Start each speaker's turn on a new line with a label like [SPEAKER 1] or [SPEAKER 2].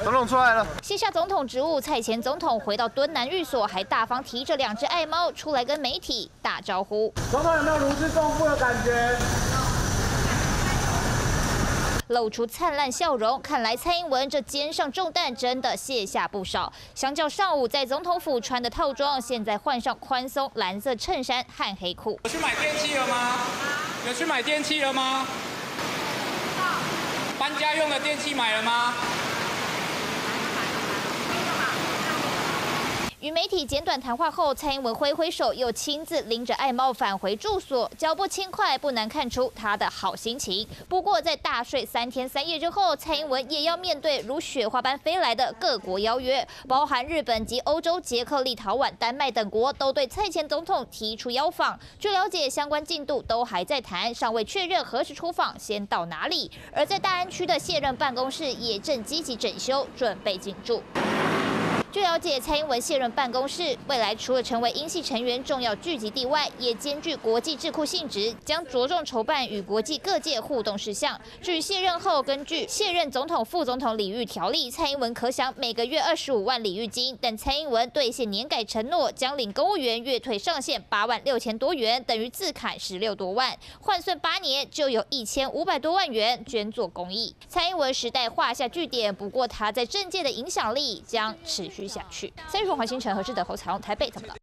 [SPEAKER 1] 总统出来了。
[SPEAKER 2] 卸下总统职务，蔡前总统回到敦南寓所，还大方提着2只爱猫出来跟媒体打招呼。
[SPEAKER 3] 总统有没有如释重负的感觉？
[SPEAKER 2] 露出灿烂笑容，看来蔡英文这肩上重担真的卸下不少。相较上午在总统府穿的套装，现在换上宽松蓝色衬衫和黑裤。
[SPEAKER 4] 有去买电器了吗？有去买电器了吗？搬家用的电器买了吗？
[SPEAKER 2] 与媒体简短谈话后，蔡英文挥挥手，又亲自拎着爱猫返回住所，脚步轻快，不难看出他的好心情。不过，在大睡3天3夜之后，蔡英文也要面对如雪花般飞来的各国邀约，包含日本及欧洲、捷克、立陶宛、丹麦等国都对蔡前总统提出邀访。据了解，相关进度都还在谈，尚未确认何时出访，先到哪里。而在大安区的卸任办公室也正积极整修，准备进驻。据了解，蔡英文卸任办公室未来除了成为英系成员重要聚集地外，也兼具国际智库性质，将着重筹办与国际各界互动事项。至于卸任后，根据卸任总统、副总统礼遇条例，蔡英文可享每个月25万礼遇金，但蔡英文兑现年改承诺，将领公务员月退上限8万6千多元，等于自砍16多万，换算8年就有1500多万元捐作公益。蔡英文时代画下句点，不过他在政界的影响力将持续下去。3立环新城何志德、侯彩虹台北怎么了？